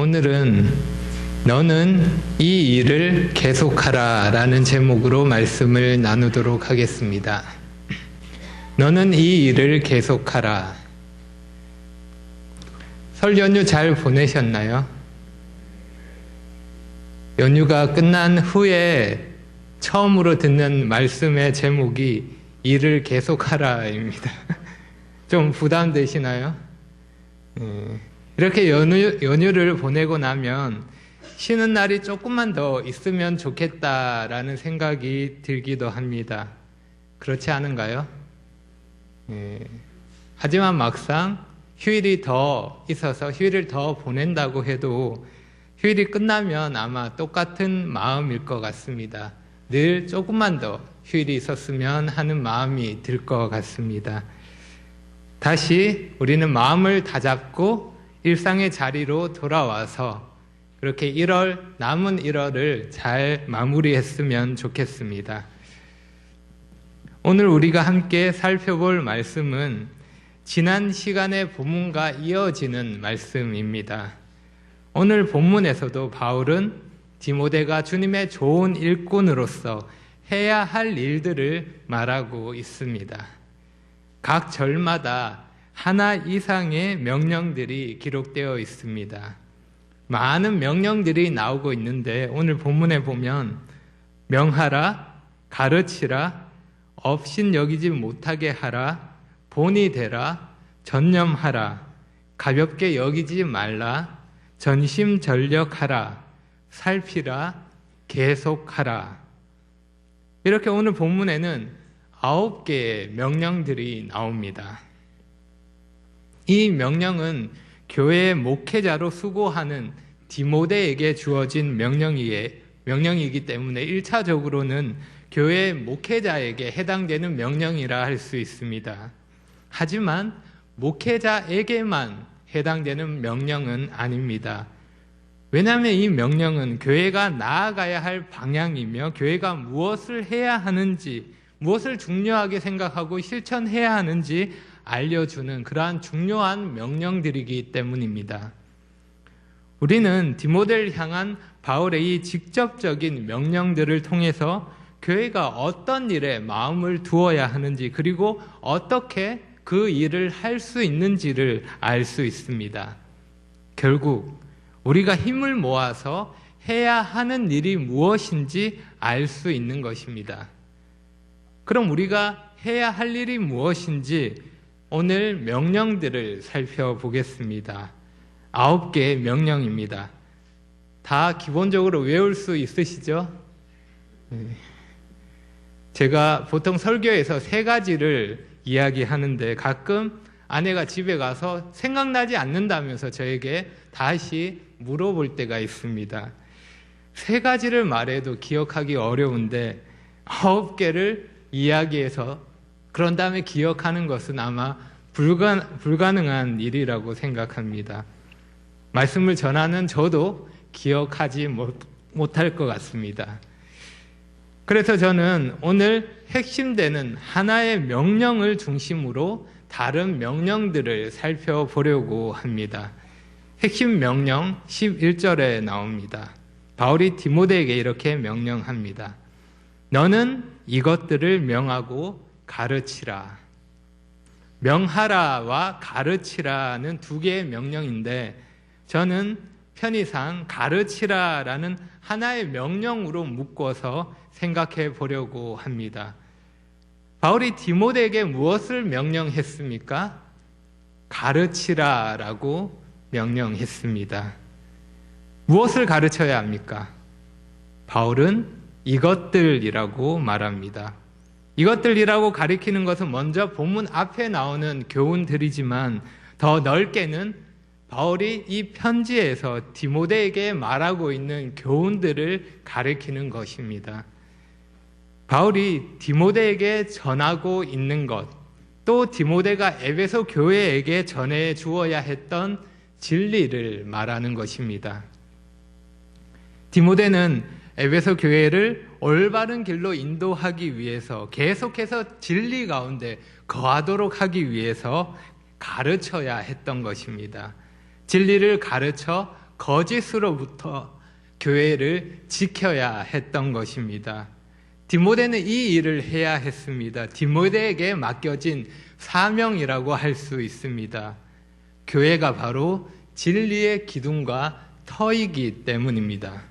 오늘은 너는 이 일을 계속하라 라는 제목으로 말씀을 나누도록 하겠습니다. 너는 이 일을 계속하라. 설 연휴 잘 보내셨나요? 연휴가 끝난 후에 처음으로 듣는 말씀의 제목이 일을 계속하라입니다. 좀 부담되시나요? 이렇게 연휴를 보내고 나면 쉬는 날이 조금만 더 있으면 좋겠다라는 생각이 들기도 합니다. 그렇지 않은가요? 하지만 막상 휴일이 더 있어서 휴일을 더 보낸다고 해도 휴일이 끝나면 아마 똑같은 마음일 것 같습니다. 늘 조금만 더 휴일이 있었으면 하는 마음이 들 것 같습니다. 다시 우리는 마음을 다잡고 일상의 자리로 돌아와서 그렇게 남은 1월을 잘 마무리했으면 좋겠습니다. 오늘 우리가 함께 살펴볼 말씀은 지난 시간의 본문과 이어지는 말씀입니다. 오늘 본문에서도 바울은 디모데가 주님의 좋은 일꾼으로서 해야 할 일들을 말하고 있습니다. 각 절마다 하나 이상의 명령들이 기록되어 있습니다. 많은 명령들이 나오고 있는데 오늘 본문에 보면 명하라, 가르치라, 업신여기지 못하게 하라, 본이 되라, 전념하라, 가볍게 여기지 말라, 전심전력하라, 살피라, 계속하라. 이렇게 오늘 본문에는 9개의 명령들이 나옵니다. 이 명령은 교회의 목회자로 수고하는 디모데에게 주어진 명령이기 때문에 1차적으로는 교회 목회자에게 해당되는 명령이라 할 수 있습니다. 하지만 목회자에게만 해당되는 명령은 아닙니다. 왜냐하면 이 명령은 교회가 나아가야 할 방향이며 교회가 무엇을 해야 하는지, 무엇을 중요하게 생각하고 실천해야 하는지 알려주는 그러한 중요한 명령들이기 때문입니다. 우리는 디모데를 향한 바울의 이 직접적인 명령들을 통해서 교회가 어떤 일에 마음을 두어야 하는지 그리고 어떻게 그 일을 할 수 있는지를 알 수 있습니다. 결국 우리가 힘을 모아서 해야 하는 일이 무엇인지 알 수 있는 것입니다. 그럼 우리가 해야 할 일이 무엇인지 오늘 명령들을 살펴보겠습니다. 9개의 명령입니다. 다 기본적으로 외울 수 있으시죠? 제가 보통 설교에서 3가지를 이야기하는데 가끔 아내가 집에 가서 생각나지 않는다면서 저에게 다시 물어볼 때가 있습니다. 3가지를 말해도 기억하기 어려운데 9개를 이야기해서 그런 다음에 기억하는 것은 아마 불가능한 일이라고 생각합니다. 말씀을 전하는 저도 기억하지 못할 것 같습니다. 그래서 저는 오늘 핵심되는 하나의 명령을 중심으로 다른 명령들을 살펴보려고 합니다. 핵심 명령 11절에 나옵니다. 바울이 디모데에게 이렇게 명령합니다. 너는 이것들을 명하고 가르치라. 명하라와 가르치라는 2개의 명령인데 저는 편의상 가르치라라는 하나의 명령으로 묶어서 생각해 보려고 합니다. 바울이 디모데에게 무엇을 명령했습니까? 가르치라라고 명령했습니다. 무엇을 가르쳐야 합니까? 바울은 이것들이라고 말합니다. 이것들이라고 가리키는 것은 먼저 본문 앞에 나오는 교훈들이지만 더 넓게는 바울이 이 편지에서 디모데에게 말하고 있는 교훈들을 가리키는 것입니다. 바울이 디모데에게 전하고 있는 것, 또 디모데가 에베소 교회에게 전해 주어야 했던 진리를 말하는 것입니다. 디모데는 에베소 교회를 올바른 길로 인도하기 위해서 계속해서 진리 가운데 거하도록 하기 위해서 가르쳐야 했던 것입니다. 진리를 가르쳐 거짓으로부터 교회를 지켜야 했던 것입니다. 디모데는 이 일을 해야 했습니다. 디모데에게 맡겨진 사명이라고 할 수 있습니다. 교회가 바로 진리의 기둥과 터이기 때문입니다.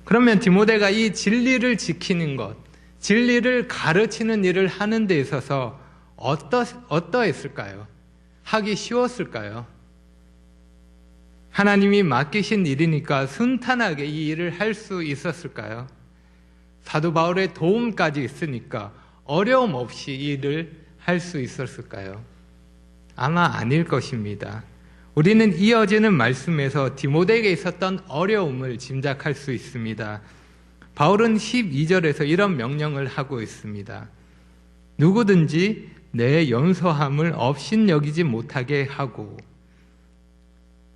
그러면 디모데가 이 진리를 지키는 것, 진리를 가르치는 일을 하는 데 있어서 어떠했을까요? 하기 쉬웠을까요? 하나님이 맡기신 일이니까 순탄하게 이 일을 할 수 있었을까요? 사도 바울의 도움까지 있으니까 어려움 없이 이 일을 할 수 있었을까요? 아마 아닐 것입니다. 우리는 이어지는 말씀에서 디모데에게 있었던 어려움을 짐작할 수 있습니다. 바울은 12절에서 이런 명령을 하고 있습니다. 누구든지 내 연소함을 업신여기지 못하게 하고.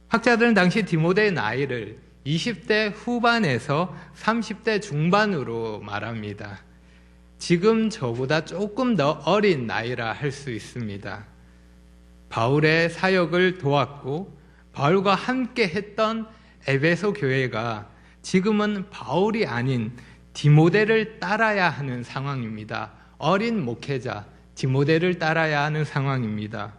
학자들은 당시 디모데의 나이를 20대 후반에서 30대 중반으로 말합니다. 지금 저보다 조금 더 어린 나이라 할 수 있습니다. 바울의 사역을 도왔고 바울과 함께 했던 에베소 교회가 지금은 바울이 아닌 디모데를 따라야 하는 상황입니다. 어린 목회자 디모데를 따라야 하는 상황입니다.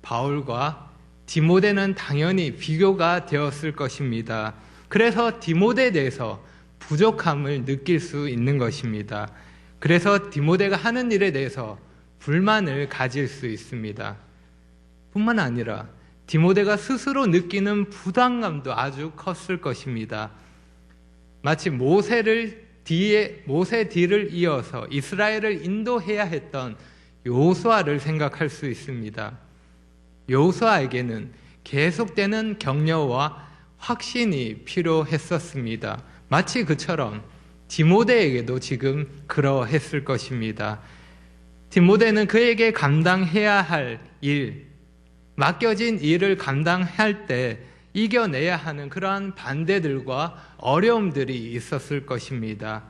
바울과 디모데는 당연히 비교가 되었을 것입니다. 그래서 디모데에 대해서 부족함을 느낄 수 있는 것입니다. 그래서 디모데가 하는 일에 대해서 불만을 가질 수 있습니다. 뿐만 아니라 디모데가 스스로 느끼는 부담감도 아주 컸을 것입니다. 마치 모세 뒤를 이어서 이스라엘을 인도해야 했던 여호수아를 생각할 수 있습니다. 여호수아에게는 계속되는 격려와 확신이 필요했었습니다. 마치 그처럼 디모데에게도 지금 그러했을 것입니다. 디모데는 그에게 감당해야 할 일, 맡겨진 일을 감당할 때 이겨내야 하는 그러한 반대들과 어려움들이 있었을 것입니다.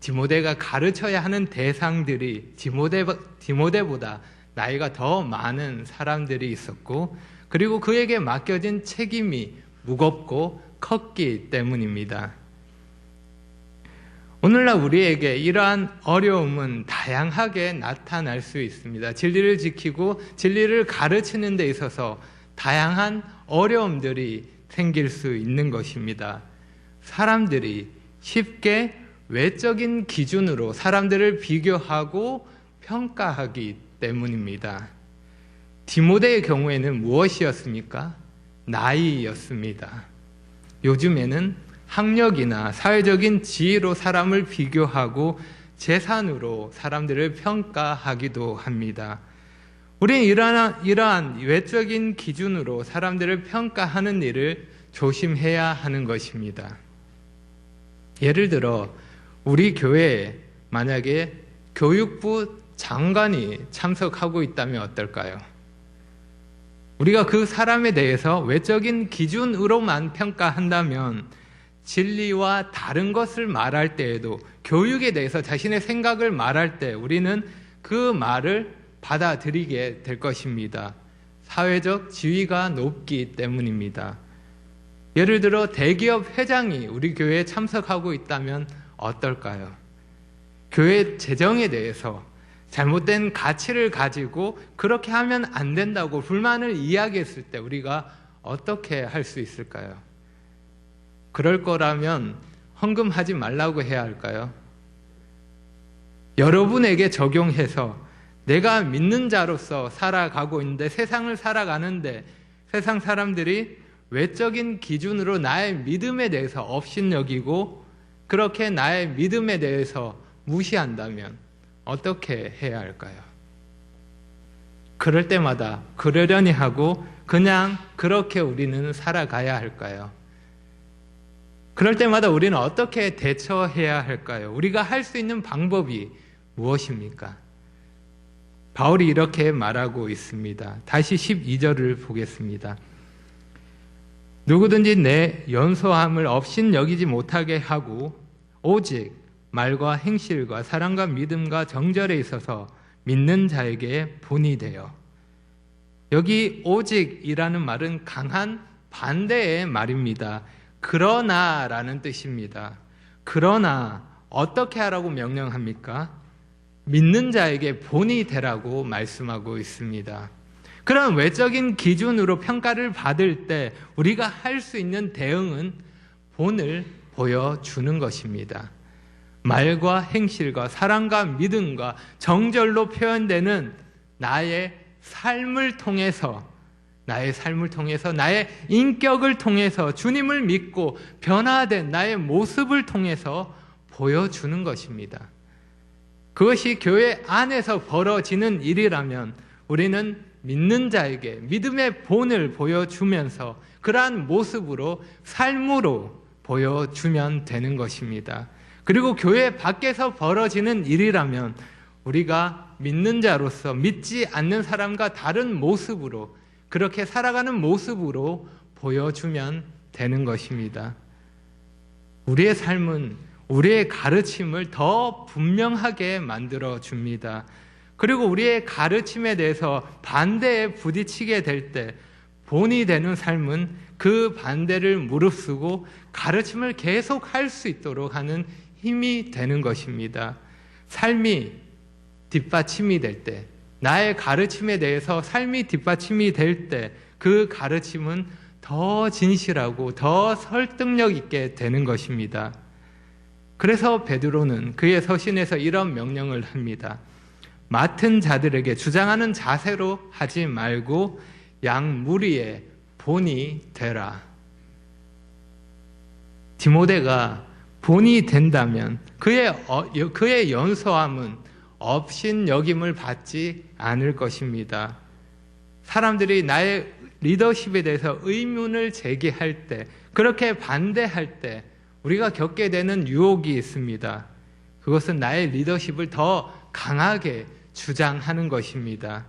디모데가 가르쳐야 하는 대상들이 디모데보다 나이가 더 많은 사람들이 있었고, 그리고 그에게 맡겨진 책임이 무겁고 컸기 때문입니다. 오늘날 우리에게 이러한 어려움은 다양하게 나타날 수 있습니다. 진리를 지키고 진리를 가르치는 데 있어서 다양한 어려움들이 생길 수 있는 것입니다. 사람들이 쉽게 외적인 기준으로 사람들을 비교하고 평가하기 때문입니다. 디모데의 경우에는 무엇이었습니까? 나이였습니다. 요즘에는 학력이나 사회적인 지위로 사람을 비교하고 재산으로 사람들을 평가하기도 합니다. 우리는 이러한 외적인 기준으로 사람들을 평가하는 일을 조심해야 하는 것입니다. 예를 들어 우리 교회에 만약에 교육부 장관이 참석하고 있다면 어떨까요? 우리가 그 사람에 대해서 외적인 기준으로만 평가한다면 진리와 다른 것을 말할 때에도 교육에 대해서 자신의 생각을 말할 때 우리는 그 말을 받아들이게 될 것입니다. 사회적 지위가 높기 때문입니다. 예를 들어 대기업 회장이 우리 교회에 참석하고 있다면 어떨까요? 교회 재정에 대해서 잘못된 가치를 가지고 그렇게 하면 안 된다고 불만을 이야기했을 때 우리가 어떻게 할 수 있을까요? 그럴 거라면 헌금하지 말라고 해야 할까요? 여러분에게 적용해서 내가 믿는 자로서 살아가고 있는데 세상을 살아가는데 세상 사람들이 외적인 기준으로 나의 믿음에 대해서 업신여기고 그렇게 나의 믿음에 대해서 무시한다면 어떻게 해야 할까요? 그럴 때마다 그러려니 하고 그냥 그렇게 우리는 살아가야 할까요? 그럴 때마다 우리는 어떻게 대처해야 할까요? 우리가 할 수 있는 방법이 무엇입니까? 바울이 이렇게 말하고 있습니다. 다시 12절을 보겠습니다. 누구든지 내 연소함을 업신여기지 못하게 하고 오직 말과 행실과 사랑과 믿음과 정절에 있어서 믿는 자에게 본이 되어. 여기 오직이라는 말은 강한 반대의 말입니다. 그러나라는 뜻입니다. 그러나 어떻게 하라고 명령합니까? 믿는 자에게 본이 되라고 말씀하고 있습니다. 그런 외적인 기준으로 평가를 받을 때 우리가 할 수 있는 대응은 본을 보여주는 것입니다. 말과 행실과 사랑과 믿음과 정절로 표현되는 나의 삶을 통해서 나의 인격을 통해서 주님을 믿고 변화된 나의 모습을 통해서 보여주는 것입니다. 그것이 교회 안에서 벌어지는 일이라면 우리는 믿는 자에게 믿음의 본을 보여주면서 그러한 모습으로 삶으로 보여주면 되는 것입니다. 그리고 교회 밖에서 벌어지는 일이라면 우리가 믿는 자로서 믿지 않는 사람과 다른 모습으로 그렇게 살아가는 모습으로 보여주면 되는 것입니다. 우리의 삶은 우리의 가르침을 더 분명하게 만들어 줍니다. 그리고 우리의 가르침에 대해서 반대에 부딪히게 될 때 본이 되는 삶은 그 반대를 무릅쓰고 가르침을 계속 할 수 있도록 하는 힘이 되는 것입니다. 삶이 뒷받침이 될 때, 나의 가르침에 대해서 삶이 뒷받침이 될 때 그 가르침은 더 진실하고 더 설득력 있게 되는 것입니다. 그래서 베드로는 그의 서신에서 이런 명령을 합니다. 맡은 자들에게 주장하는 자세로 하지 말고 양 무리의 본이 되라. 디모데가 본이 된다면 그의 연소함은 업신여김을 받지 않을 것입니다. 사람들이 나의 리더십에 대해서 의문을 제기할 때, 그렇게 반대할 때 우리가 겪게 되는 유혹이 있습니다. 그것은 나의 리더십을 더 강하게 주장하는 것입니다.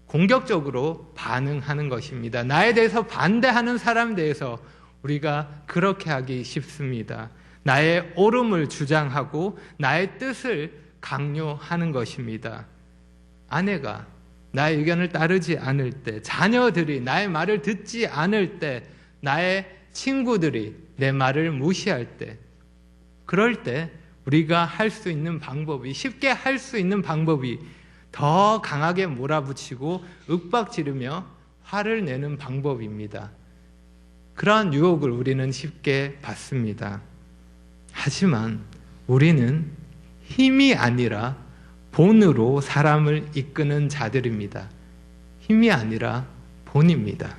공격적으로 반응하는 것입니다. 나에 대해서 반대하는 사람에 대해서 우리가 그렇게 하기 쉽습니다. 나의 옳음을 주장하고 나의 뜻을 강요하는 것입니다. 아내가 나의 의견을 따르지 않을 때, 자녀들이 나의 말을 듣지 않을 때, 나의 친구들이 내 말을 무시할 때, 그럴 때 우리가 할 수 있는 방법이, 쉽게 할 수 있는 방법이 더 강하게 몰아붙이고 윽박지르며 화를 내는 방법입니다. 그러한 유혹을 우리는 쉽게 받습니다. 하지만 우리는 힘이 아니라 본으로 사람을 이끄는 자들입니다. 힘이 아니라 본입니다.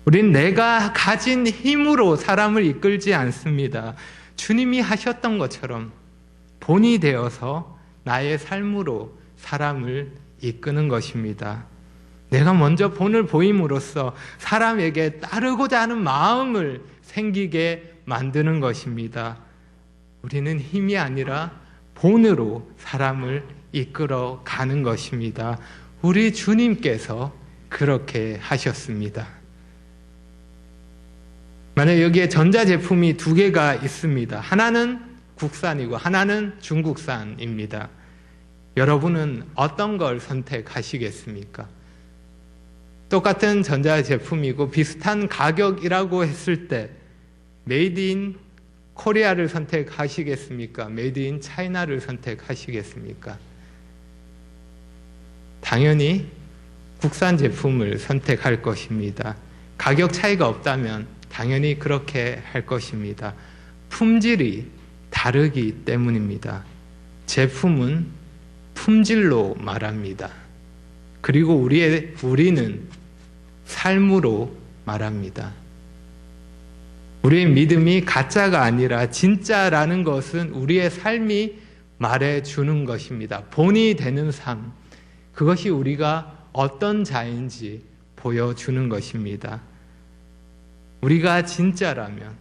우린 내가 가진 힘으로 사람을 이끌지 않습니다. 주님이 하셨던 것처럼 본이 되어서 나의 삶으로 사람을 이끄는 것입니다. 내가 먼저 본을 보임으로써 사람에게 따르고자 하는 마음을 생기게 만드는 것입니다. 우리는 힘이 아니라 본으로 사람을 이끌어 가는 것입니다. 우리 주님께서 그렇게 하셨습니다. 만약 여기에 전자제품이 두 개가 있습니다. 하나는 국산이고 하나는 중국산입니다. 여러분은 어떤 걸 선택하시겠습니까? 똑같은 전자제품이고 비슷한 가격이라고 했을 때 메이드 인 코리아를 선택하시겠습니까? 메이드 인 차이나를 선택하시겠습니까? 당연히 국산 제품을 선택할 것입니다. 가격 차이가 없다면 당연히 그렇게 할 것입니다. 품질이 다르기 때문입니다. 제품은 품질로 말합니다. 그리고 우리는 삶으로 말합니다. 우리의 믿음이 가짜가 아니라 진짜라는 것은 우리의 삶이 말해주는 것입니다. 본이 되는 삶, 그것이 우리가 어떤 자인지 보여주는 것입니다. 우리가 진짜라면,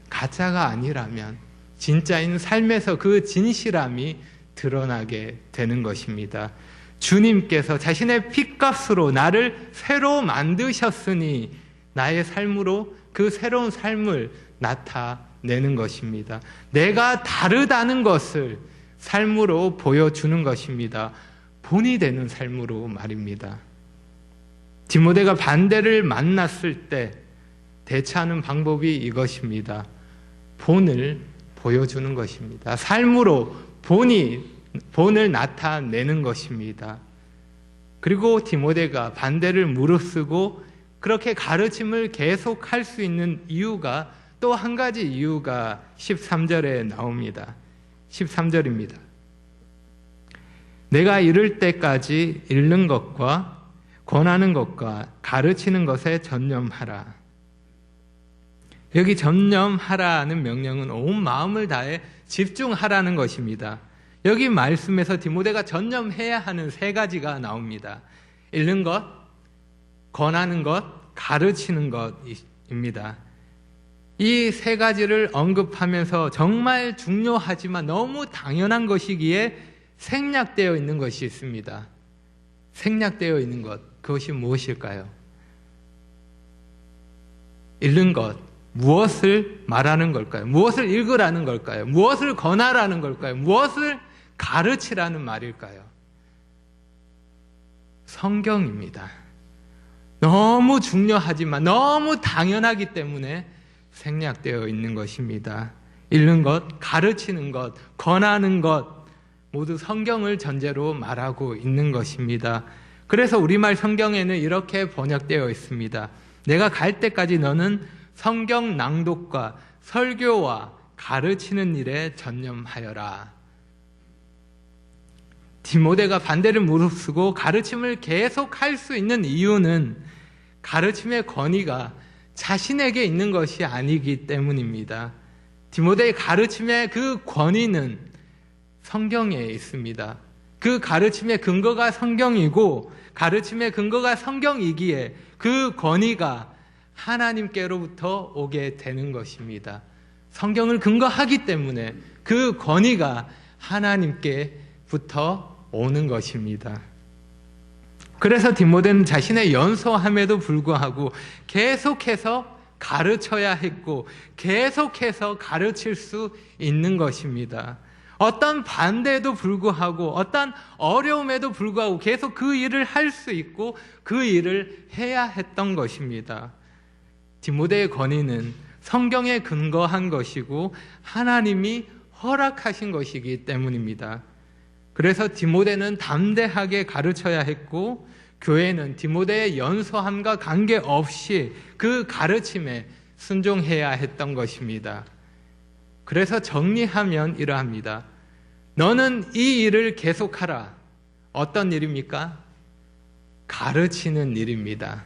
가짜가 아니라면 진짜인 삶에서 그 진실함이 드러나게 되는 것입니다. 주님께서 자신의 핏값으로 나를 새로 만드셨으니 나의 삶으로 그 새로운 삶을 나타내는 것입니다. 내가 다르다는 것을 삶으로 보여주는 것입니다. 본이 되는 삶으로 말입니다. 디모데가 반대를 만났을 때 대처하는 방법이 이것입니다. 본을 보여주는 것입니다. 삶으로 본을 나타내는 것입니다. 그리고 디모데가 반대를 무릅쓰고 그렇게 가르침을 계속할 수 있는 이유가 또 한 가지 이유가 13절에 나옵니다. 13절입니다. 내가 이를 때까지 읽는 것과 권하는 것과 가르치는 것에 전념하라. 여기 전념하라는 명령은 온 마음을 다해 집중하라는 것입니다. 여기 말씀에서 디모데가 전념해야 하는 세 가지가 나옵니다. 읽는 것, 권하는 것, 가르치는 것입니다. 이 세 가지를 언급하면서 정말 중요하지만 너무 당연한 것이기에 생략되어 있는 것이 있습니다. 생략되어 있는 것, 그것이 무엇일까요? 읽는 것, 무엇을 말하는 걸까요? 무엇을 읽으라는 걸까요? 무엇을 권하라는 걸까요? 무엇을 가르치라는 말일까요? 성경입니다. 너무 중요하지만 너무 당연하기 때문에 생략되어 있는 것입니다. 읽는 것, 가르치는 것, 권하는 것 모두 성경을 전제로 말하고 있는 것입니다. 그래서 우리말 성경에는 이렇게 번역되어 있습니다. 내가 갈 때까지 너는 성경 낭독과 설교와 가르치는 일에 전념하여라. 디모데가 반대를 무릅쓰고 가르침을 계속할 수 있는 이유는 가르침의 권위가 자신에게 있는 것이 아니기 때문입니다. 디모데의 가르침의 그 권위는 성경에 있습니다. 그 가르침의 근거가 성경이고 가르침의 근거가 성경이기에 그 권위가 하나님께로부터 오게 되는 것입니다. 성경을 근거하기 때문에 그 권위가 하나님께부터 오는 것입니다. 그래서 디모데는 자신의 연소함에도 불구하고 계속해서 가르쳐야 했고 계속해서 가르칠 수 있는 것입니다. 어떤 반대에도 불구하고 어떤 어려움에도 불구하고 계속 그 일을 할 수 있고 그 일을 해야 했던 것입니다. 디모데의 권위는 성경에 근거한 것이고 하나님이 허락하신 것이기 때문입니다. 그래서 디모데는 담대하게 가르쳐야 했고 교회는 디모데의 연소함과 관계없이 그 가르침에 순종해야 했던 것입니다. 그래서 정리하면 이러합니다. 너는 이 일을 계속하라. 어떤 일입니까? 가르치는 일입니다.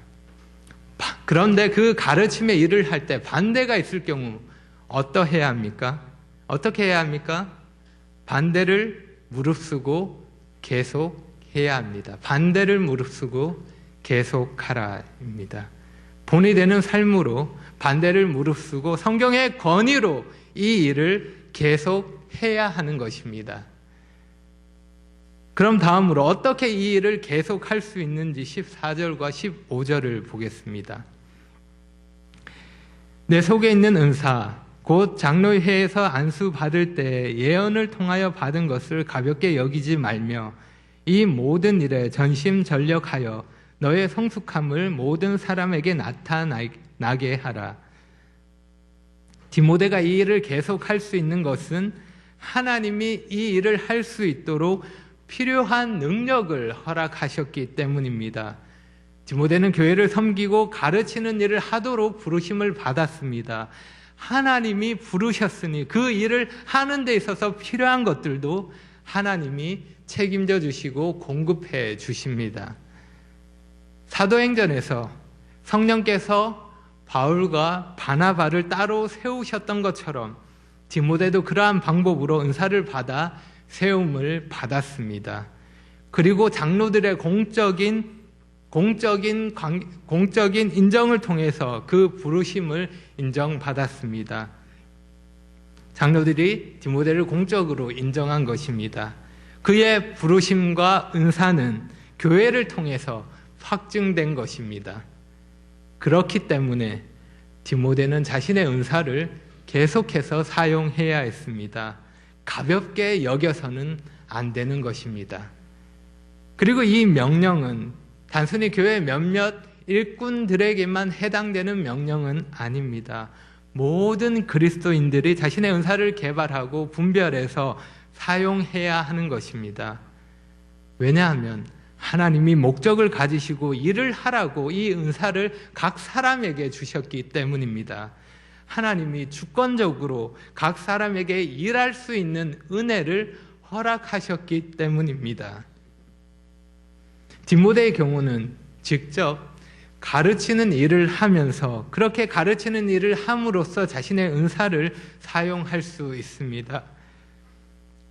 그런데 그 가르침의 일을 할 때 반대가 있을 경우 어떠해야 합니까? 어떻게 해야 합니까? 반대를 무릅쓰고 계속해야 합니다. 반대를 무릅쓰고 계속하라입니다. 본이 되는 삶으로 반대를 무릅쓰고 성경의 권위로 이 일을 계속해야 하는 것입니다. 그럼 다음으로 어떻게 이 일을 계속할 수 있는지 14절과 15절을 보겠습니다. 내 속에 있는 은사 곧 장로회에서 안수 받을 때 예언을 통하여 받은 것을 가볍게 여기지 말며 이 모든 일에 전심전력하여 너의 성숙함을 모든 사람에게 나타나게 하라. 디모데가 이 일을 계속할 수 있는 것은 하나님이 이 일을 할 수 있도록 필요한 능력을 허락하셨기 때문입니다. 디모데는 교회를 섬기고 가르치는 일을 하도록 부르심을 받았습니다. 하나님이 부르셨으니 그 일을 하는 데 있어서 필요한 것들도 하나님이 책임져 주시고 공급해 주십니다. 사도행전에서 성령께서 바울과 바나바를 따로 세우셨던 것처럼 디모데도 그러한 방법으로 은사를 받아 세움을 받았습니다. 그리고 장로들의 공적인 인정을 통해서 그 부르심을 인정받았습니다. 장로들이 디모데를 공적으로 인정한 것입니다. 그의 부르심과 은사는 교회를 통해서 확증된 것입니다. 그렇기 때문에 디모데는 자신의 은사를 계속해서 사용해야 했습니다. 가볍게 여겨서는 안 되는 것입니다. 그리고 이 명령은 단순히 교회 몇몇 일꾼들에게만 해당되는 명령은 아닙니다. 모든 그리스도인들이 자신의 은사를 개발하고 분별해서 사용해야 하는 것입니다. 왜냐하면 하나님이 목적을 가지시고 일을 하라고 이 은사를 각 사람에게 주셨기 때문입니다. 하나님이 주권적으로 각 사람에게 일할 수 있는 은혜를 허락하셨기 때문입니다. 디모데의 경우는 직접 가르치는 일을 하면서 그렇게 가르치는 일을 함으로써 자신의 은사를 사용할 수 있습니다.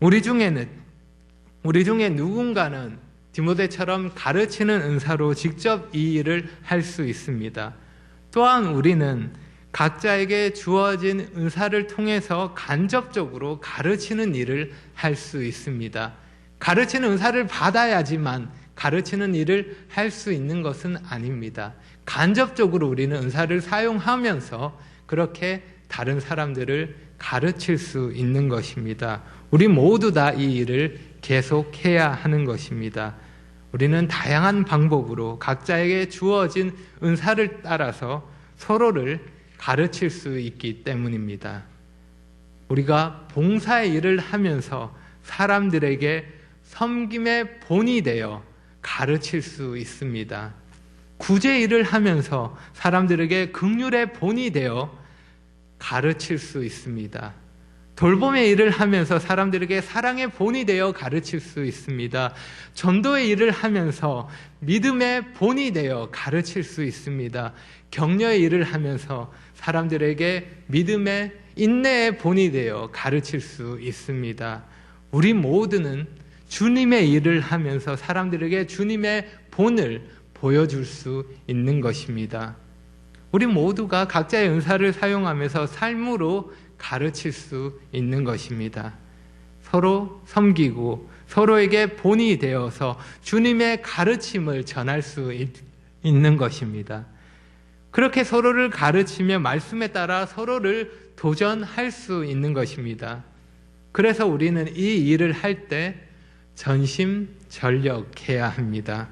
우리 중에 누군가는 디모데처럼 가르치는 은사로 직접 이 일을 할 수 있습니다. 또한 우리는 각자에게 주어진 은사를 통해서 간접적으로 가르치는 일을 할 수 있습니다. 가르치는 은사를 받아야지만 가르치는 일을 할 수 있는 것은 아닙니다. 간접적으로 우리는 은사를 사용하면서 그렇게 다른 사람들을 가르칠 수 있는 것입니다. 우리 모두 다 이 일을 계속해야 하는 것입니다. 우리는 다양한 방법으로 각자에게 주어진 은사를 따라서 서로를 가르칠 수 있기 때문입니다. 우리가 봉사의 일을 하면서 사람들에게 섬김의 본이 되어 가르칠 수 있습니다. 구제 일을 하면서 사람들에게 긍휼의 본이 되어 가르칠 수 있습니다. 돌봄의 일을 하면서 사람들에게 사랑의 본이 되어 가르칠 수 있습니다. 전도의 일을 하면서 믿음의 본이 되어 가르칠 수 있습니다. 격려의 일을 하면서 사람들에게 믿음의 인내의 본이 되어 가르칠 수 있습니다. 우리 모두는 주님의 일을 하면서 사람들에게 주님의 본을 보여줄 수 있는 것입니다. 우리 모두가 각자의 은사를 사용하면서 삶으로 가르칠 수 있는 것입니다. 서로 섬기고 서로에게 본이 되어서 주님의 가르침을 전할 수 있는 것입니다. 그렇게 서로를 가르치며 말씀에 따라 서로를 도전할 수 있는 것입니다. 그래서 우리는 이 일을 할 때 전심전력해야 합니다.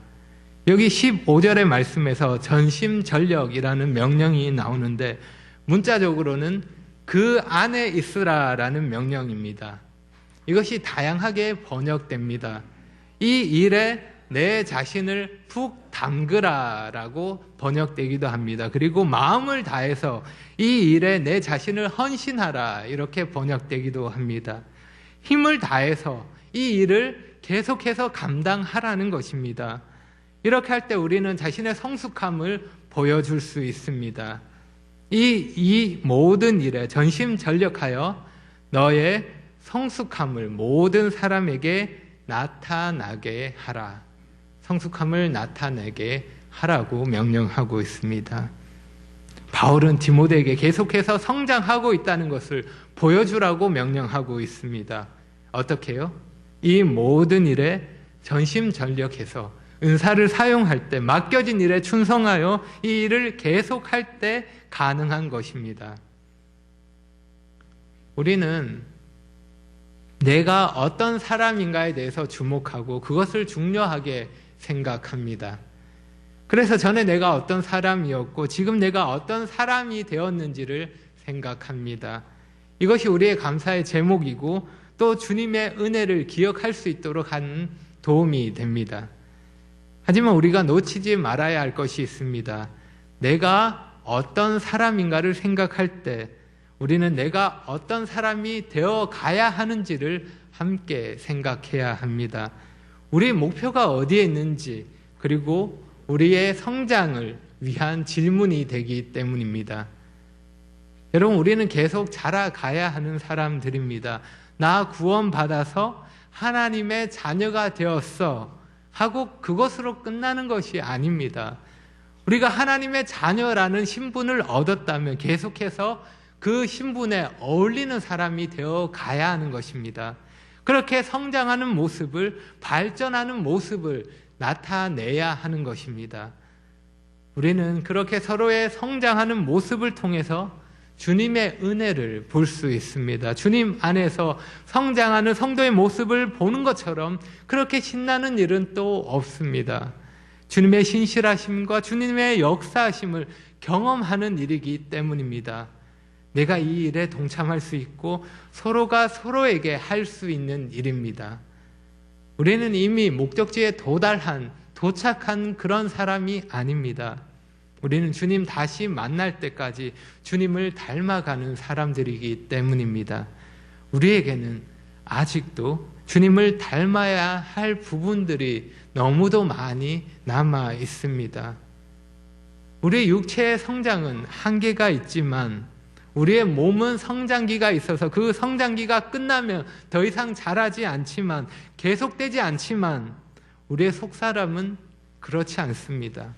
여기 15절의 말씀에서 전심전력이라는 명령이 나오는데 문자적으로는 그 안에 있으라라는 명령입니다. 이것이 다양하게 번역됩니다. 이 일에 내 자신을 푹 담그라라고 번역되기도 합니다. 그리고 마음을 다해서 이 일에 내 자신을 헌신하라 이렇게 번역되기도 합니다. 힘을 다해서 이 일을 계속해서 감당하라는 것입니다. 이렇게 할 때 우리는 자신의 성숙함을 보여줄 수 있습니다. 이 모든 일에 전심전력하여 너의 성숙함을 모든 사람에게 나타나게 하라. 성숙함을 나타내게 하라고 명령하고 있습니다. 바울은 디모데에게 계속해서 성장하고 있다는 것을 보여주라고 명령하고 있습니다. 어떻게요? 이 모든 일에 전심전력해서 은사를 사용할 때 맡겨진 일에 충성하여 이 일을 계속할 때 가능한 것입니다. 우리는 내가 어떤 사람인가에 대해서 주목하고 그것을 중요하게 생각합니다. 그래서 전에 내가 어떤 사람이었고 지금 내가 어떤 사람이 되었는지를 생각합니다. 이것이 우리의 감사의 제목이고 또 주님의 은혜를 기억할 수 있도록 하는 도움이 됩니다. 하지만 우리가 놓치지 말아야 할 것이 있습니다. 내가 어떤 사람인가를 생각할 때 우리는 내가 어떤 사람이 되어 가야 하는지를 함께 생각해야 합니다. 우리의 목표가 어디에 있는지 그리고 우리의 성장을 위한 질문이 되기 때문입니다. 여러분, 우리는 계속 자라가야 하는 사람들입니다. 나 구원받아서 하나님의 자녀가 되었어 하고 그것으로 끝나는 것이 아닙니다. 우리가 하나님의 자녀라는 신분을 얻었다면 계속해서 그 신분에 어울리는 사람이 되어 가야 하는 것입니다. 그렇게 성장하는 모습을, 발전하는 모습을 나타내야 하는 것입니다. 우리는 그렇게 서로의 성장하는 모습을 통해서 주님의 은혜를 볼 수 있습니다. 주님 안에서 성장하는 성도의 모습을 보는 것처럼 그렇게 신나는 일은 또 없습니다. 주님의 신실하심과 주님의 역사하심을 경험하는 일이기 때문입니다. 내가 이 일에 동참할 수 있고 서로가 서로에게 할 수 있는 일입니다. 우리는 이미 목적지에 도착한 그런 사람이 아닙니다. 우리는 주님 다시 만날 때까지 주님을 닮아가는 사람들이기 때문입니다. 우리에게는 아직도 주님을 닮아야 할 부분들이 너무도 많이 남아 있습니다. 우리의 육체의 성장은 한계가 있지만 우리의 몸은 성장기가 있어서 그 성장기가 끝나면 더 이상 자라지 않지만, 계속되지 않지만 우리의 속사람은 그렇지 않습니다.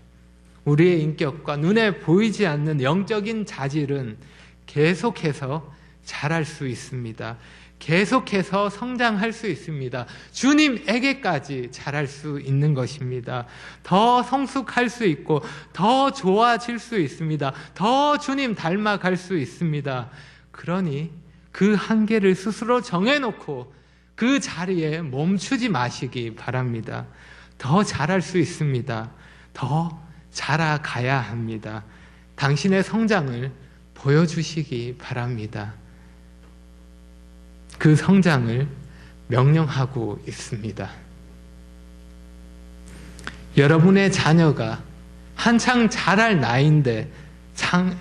우리의 인격과 눈에 보이지 않는 영적인 자질은 계속해서 자랄 수 있습니다. 계속해서 성장할 수 있습니다. 주님에게까지 자랄 수 있는 것입니다. 더 성숙할 수 있고 더 좋아질 수 있습니다. 더 주님 닮아갈 수 있습니다. 그러니 그 한계를 스스로 정해놓고 그 자리에 멈추지 마시기 바랍니다. 더 자랄 수 있습니다. 더 자라가야 합니다. 당신의 성장을 보여주시기 바랍니다. 그 성장을 명령하고 있습니다. 여러분의 자녀가 한창 자랄 나이인데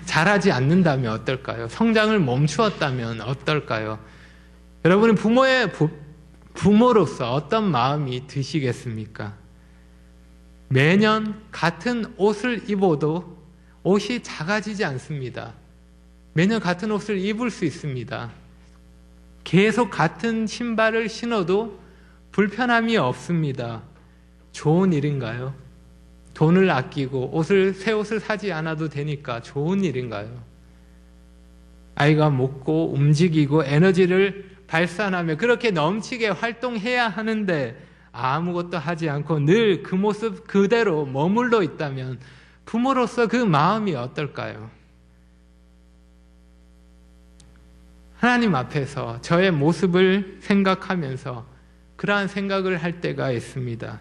자라지 않는다면 어떨까요? 성장을 멈추었다면 어떨까요? 여러분은 부모로서 어떤 마음이 드시겠습니까? 매년 같은 옷을 입어도 옷이 작아지지 않습니다. 매년 같은 옷을 입을 수 있습니다. 계속 같은 신발을 신어도 불편함이 없습니다. 좋은 일인가요? 돈을 아끼고 새 옷을 사지 않아도 되니까 좋은 일인가요? 아이가 먹고 움직이고 에너지를 발산하며 그렇게 넘치게 활동해야 하는데 아무것도 하지 않고 늘 그 모습 그대로 머물러 있다면 부모로서 그 마음이 어떨까요? 하나님 앞에서 저의 모습을 생각하면서 그러한 생각을 할 때가 있습니다.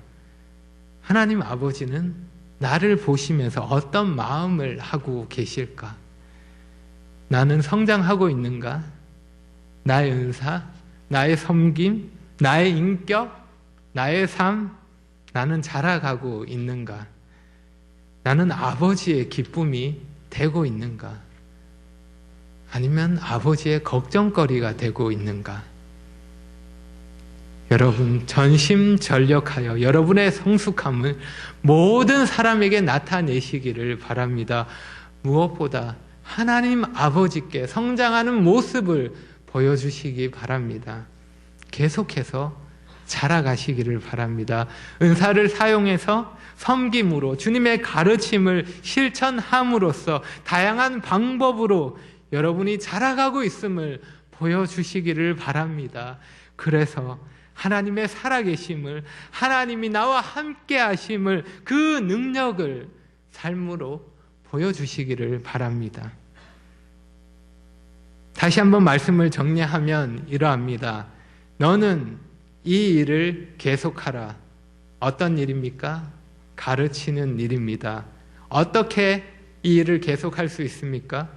하나님 아버지는 나를 보시면서 어떤 마음을 하고 계실까? 나는 성장하고 있는가? 나의 은사, 나의 섬김, 나의 인격, 나의 삶, 나는 자라가고 있는가? 나는 아버지의 기쁨이 되고 있는가? 아니면 아버지의 걱정거리가 되고 있는가? 여러분, 전심전력하여 여러분의 성숙함을 모든 사람에게 나타내시기를 바랍니다. 무엇보다 하나님 아버지께 성장하는 모습을 보여주시기 바랍니다. 계속해서 자라가시기를 바랍니다. 은사를 사용해서 섬김으로 주님의 가르침을 실천함으로써 다양한 방법으로 여러분이 자라가고 있음을 보여주시기를 바랍니다. 그래서 하나님의 살아계심을, 하나님이 나와 함께 하심을, 그 능력을 삶으로 보여주시기를 바랍니다. 다시 한번 말씀을 정리하면 이러합니다. 너는 이 일을 계속하라. 어떤 일입니까? 가르치는 일입니다. 어떻게 이 일을 계속할 수 있습니까?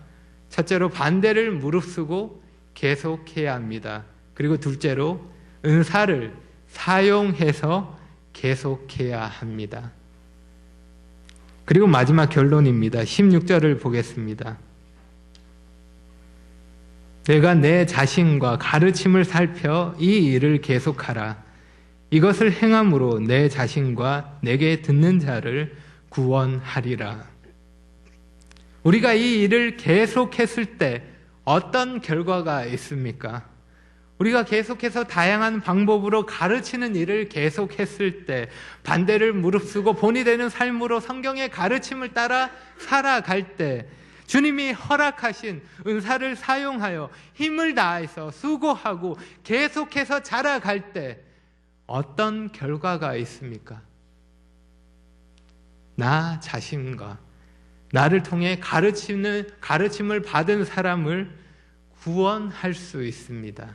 첫째로 반대를 무릅쓰고 계속해야 합니다. 그리고 둘째로 은사를 사용해서 계속해야 합니다. 그리고 마지막 결론입니다. 16절을 보겠습니다. 내가 내 자신과 가르침을 살펴 이 일을 계속하라. 이것을 행함으로 내 자신과 내게 듣는 자를 구원하리라. 우리가 이 일을 계속했을 때 어떤 결과가 있습니까? 우리가 계속해서 다양한 방법으로 가르치는 일을 계속했을 때, 반대를 무릅쓰고 본이 되는 삶으로 성경의 가르침을 따라 살아갈 때, 주님이 허락하신 은사를 사용하여 힘을 다해서 수고하고 계속해서 자라갈 때 어떤 결과가 있습니까? 나 자신과 나를 통해 가르침을 받은 사람을 구원할 수 있습니다.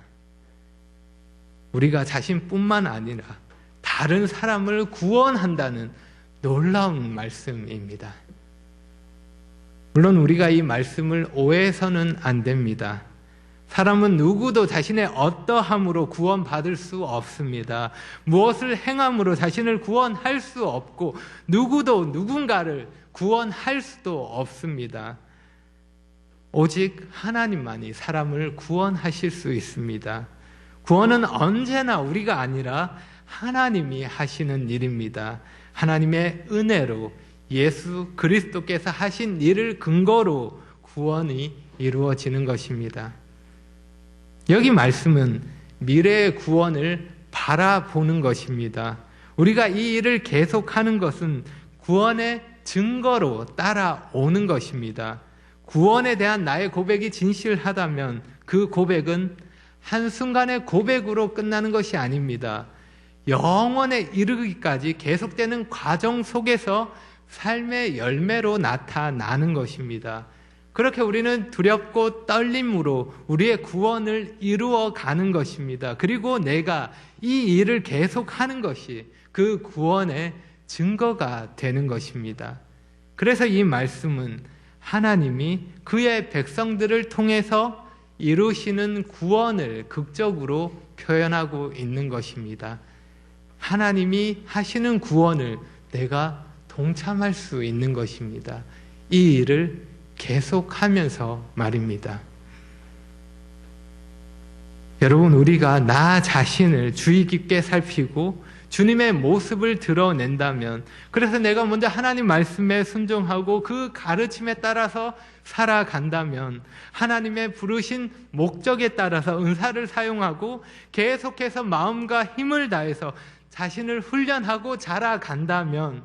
우리가 자신뿐만 아니라 다른 사람을 구원한다는 놀라운 말씀입니다. 물론 우리가 이 말씀을 오해해서는 안 됩니다. 사람은 누구도 자신의 어떠함으로 구원받을 수 없습니다. 무엇을 행함으로 자신을 구원할 수 없고 누구도 누군가를 구원할 수도 없습니다. 오직 하나님만이 사람을 구원하실 수 있습니다. 구원은 언제나 우리가 아니라 하나님이 하시는 일입니다. 하나님의 은혜로 예수 그리스도께서 하신 일을 근거로 구원이 이루어지는 것입니다. 여기 말씀은 미래의 구원을 바라보는 것입니다. 우리가 이 일을 계속하는 것은 구원의 증거로 따라오는 것입니다. 구원에 대한 나의 고백이 진실하다면 그 고백은 한순간의 고백으로 끝나는 것이 아닙니다. 영원에 이르기까지 계속되는 과정 속에서 삶의 열매로 나타나는 것입니다. 그렇게 우리는 두렵고 떨림으로 우리의 구원을 이루어가는 것입니다. 그리고 내가 이 일을 계속하는 것이 그 구원의 증거가 되는 것입니다. 그래서 이 말씀은 하나님이 그의 백성들을 통해서 이루시는 구원을 극적으로 표현하고 있는 것입니다. 하나님이 하시는 구원을 내가 동참할 수 있는 것입니다. 이 일을 계속하면서 말입니다. 여러분, 우리가 나 자신을 주의 깊게 살피고 주님의 모습을 드러낸다면, 그래서 내가 먼저 하나님 말씀에 순종하고 그 가르침에 따라서 살아간다면, 하나님의 부르신 목적에 따라서 은사를 사용하고 계속해서 마음과 힘을 다해서 자신을 훈련하고 자라간다면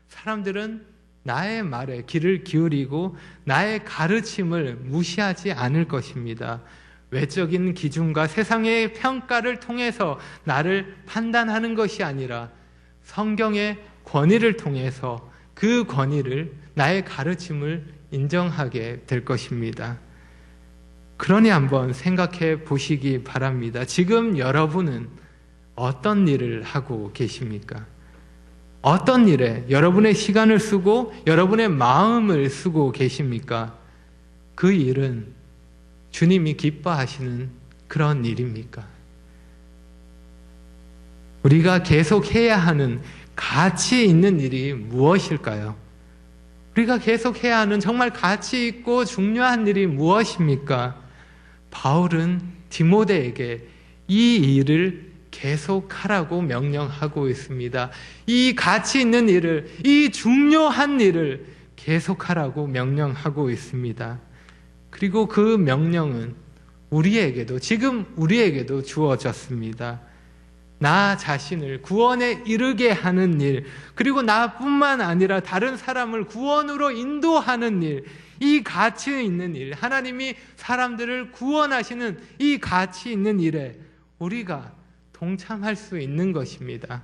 사람들은 나의 말에 귀를 기울이고 나의 가르침을 무시하지 않을 것입니다. 외적인 기준과 세상의 평가를 통해서 나를 판단하는 것이 아니라 성경의 권위를 통해서 그 권위를, 나의 가르침을 인정하게 될 것입니다. 그러니 한번 생각해 보시기 바랍니다. 지금 여러분은 어떤 일을 하고 계십니까? 어떤 일에 여러분의 시간을 쓰고 여러분의 마음을 쓰고 계십니까? 그 일은 주님이 기뻐하시는 그런 일입니까? 우리가 계속 해야 하는 가치 있는 일이 무엇일까요? 우리가 계속 해야 하는 정말 가치 있고 중요한 일이 무엇입니까? 바울은 디모데에게 이 일을 계속하라고 명령하고 있습니다. 이 가치 있는 일을, 이 중요한 일을 계속하라고 명령하고 있습니다. 그리고 그 명령은 우리에게도, 지금 우리에게도 주어졌습니다. 나 자신을 구원에 이르게 하는 일, 그리고 나뿐만 아니라 다른 사람을 구원으로 인도하는 일, 이 가치 있는 일, 하나님이 사람들을 구원하시는 이 가치 있는 일에 우리가 동참할 수 있는 것입니다.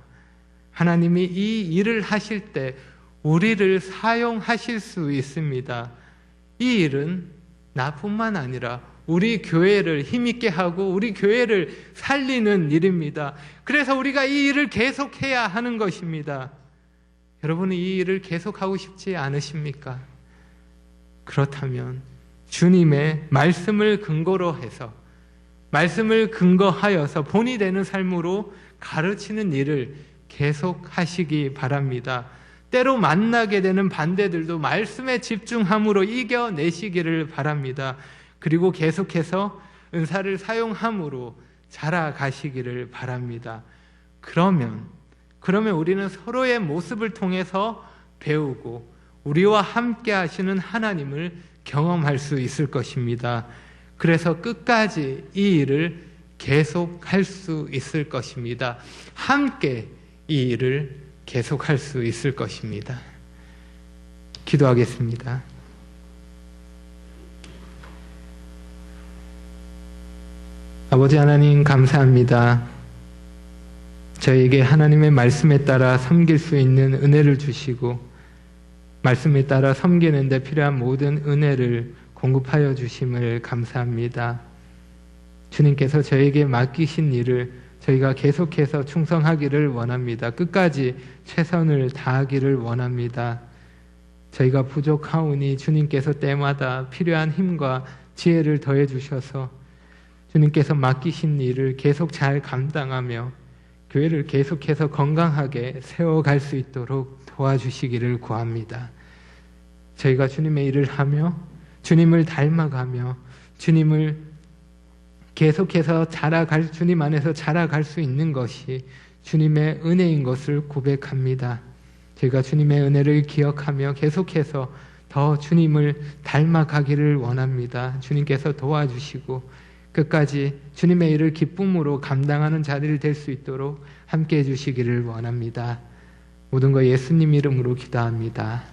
하나님이 이 일을 하실 때 우리를 사용하실 수 있습니다. 이 일은 나뿐만 아니라 우리 교회를 힘있게 하고 우리 교회를 살리는 일입니다. 그래서 우리가 이 일을 계속해야 하는 것입니다. 여러분은 이 일을 계속하고 싶지 않으십니까? 그렇다면 주님의 말씀을 근거로 해서, 말씀을 근거하여서 본이 되는 삶으로 가르치는 일을 계속하시기 바랍니다. 때로 만나게 되는 반대들도 말씀에 집중함으로 이겨내시기를 바랍니다. 그리고 계속해서 은사를 사용함으로 자라가시기를 바랍니다. 그러면 우리는 서로의 모습을 통해서 배우고 우리와 함께 하시는 하나님을 경험할 수 있을 것입니다. 그래서 끝까지 이 일을 계속할 수 있을 것입니다. 함께 이 일을 계속할 수 있을 것입니다. 기도하겠습니다. 아버지 하나님, 감사합니다. 저에게 하나님의 말씀에 따라 섬길 수 있는 은혜를 주시고 말씀에 따라 섬기는 데 필요한 모든 은혜를 공급하여 주심을 감사합니다. 주님께서 저에게 맡기신 일을 저희가 계속해서 충성하기를 원합니다. 끝까지 최선을 다하기를 원합니다. 저희가 부족하오니 주님께서 때마다 필요한 힘과 지혜를 더해 주셔서 주님께서 맡기신 일을 계속 잘 감당하며 교회를 계속해서 건강하게 세워갈 수 있도록 도와주시기를 구합니다. 저희가 주님의 일을 하며 주님을 닮아가며 주님을 계속해서 주님 안에서 자라갈 수 있는 것이 주님의 은혜인 것을 고백합니다. 저희가 주님의 은혜를 기억하며 계속해서 더 주님을 닮아가기를 원합니다. 주님께서 도와주시고 끝까지 주님의 일을 기쁨으로 감당하는 자들이 될 수 있도록 함께해 주시기를 원합니다. 모든 것 예수님 이름으로 기도합니다.